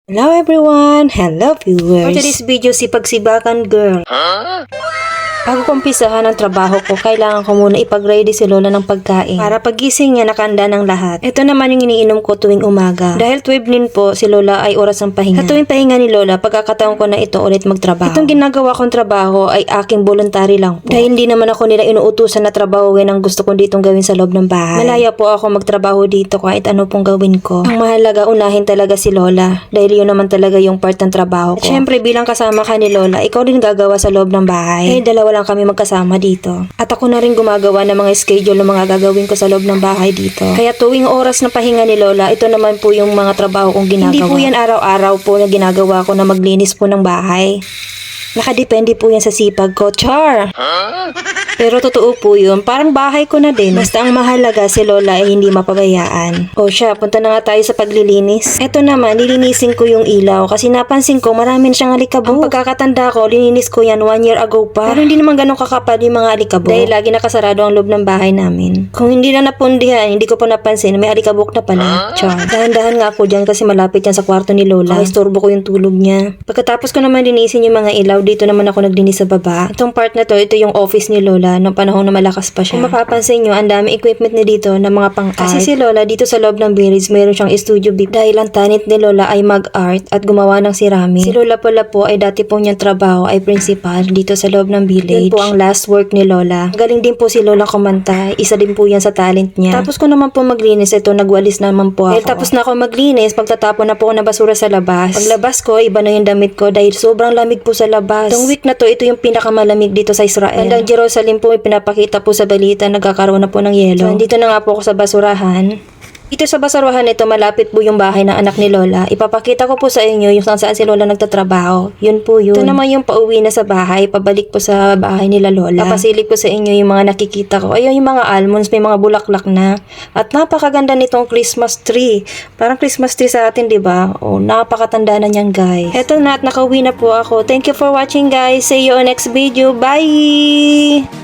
Hello everyone! Hello viewers! For today's video, sipagsibakan girl. Bago ko umpisahan ang trabaho ko, kailangan ko muna ipag-ready si Lola ng pagkain. Para pagising niya, nakahanda ng lahat. Ito naman yung iniinom ko tuwing umaga. Dahil 12 noon po, si Lola ay oras ng pahinga. Sa tuwing pahinga ni Lola, pagkakataon ko na ito ulit magtrabaho. Itong ginagawa kong trabaho ay aking voluntary lang po. Dahil hindi naman ako nila inuutusan na trabahawin ang gusto kong ditong gawin sa loob ng bahay. Malaya po ako magtrabaho dito kahit ano pong gawin ko. Ang mahalaga, unahin talaga si Lola. Dahil yun naman talaga yung part ng trabaho ko. At syempre, bilang kasama ka ni Lola, ikaw rin gagawa sa loob ng bahay. Dalawa lang kami magkasama dito. At ako na rin gumagawa ng mga schedule ng mga gagawin ko sa loob ng bahay dito. Kaya tuwing oras ng pahinga ni Lola, ito naman po yung mga trabaho kong ginagawa. Hindi po yan araw-araw po na ginagawa ko na maglinis po ng bahay. Nakadepende po yan sa sipag ko. Char! Pero totoo po yun, parang bahay ko na din. Basta ang mahalaga si Lola ay hindi mapabayaan. O siya, punta na nga tayo sa paglilinis. Eto naman, nilinisin ko yung ilaw kasi napansin ko marami na siyang alikabok. Ang pagkakatanda ko, lininis ko yan 1 year ago pa. Pero hindi naman ganun kakapal yung mga alikabok. Dahil lagi nakasarado ang loob ng bahay namin. Kung hindi na napundihan, hindi ko pa napansin, may alikabok na pala. Char. Dahan-dahan nga ako dyan kasi malapit yan sa kwarto ni Lola. Istorbo ko yung tulog niya. Pagkatapos ko naman linisin yung mga ilaw, dito naman ako naglinis sa baba. Itong part na to, ito yung office ni Lola noong panahon na malakas pa siya. Kung mapapansin nyo, ang daming equipment na dito na mga pang-art. Kasi si Lola dito sa loob ng village, mayroon siyang studio big. Dahil ang tanit ni Lola ay mag-art at gumawa ng ceramic. Si Lola pala po ay dati po niyang trabaho ay principal dito sa loob ng village. Yun po ang last work ni Lola. Galing din po si Lola kumanta. Isa din po yan sa talent niya. Tapos ko naman po maglinis, ito nagwalis naman po ako. Dahil tapos na ako maglinis, pagtatapon na po ako ng basura sa labas. Paglabas ko, iba na yung damit ko dahil sobrang lamig po sa labas. Itong week na to, ito yung pinakamalamig dito sa Israel. Bandang Jerusalem po, pinapakita po sa balita, nagkakaroon na po ng yelo. So, dito na nga po ako sa basurahan. Dito sa basurahan ito, malapit po yung bahay ng anak ni Lola. Ipapakita ko po sa inyo yung saan si Lola nagtatrabaho. Yun po yun. Ito naman yung pauwi na sa bahay, pabalik po sa bahay nila Lola. Papasilip ko sa inyo yung mga nakikita ko. Ayun yung mga almonds, may mga bulaklak na. At napakaganda nitong Christmas tree. Parang Christmas tree sa atin, di ba? Oh, napakatanda na niyan, guys. Eto na at nakauwi na po ako. Thank you for watching, guys. See you on next video. Bye!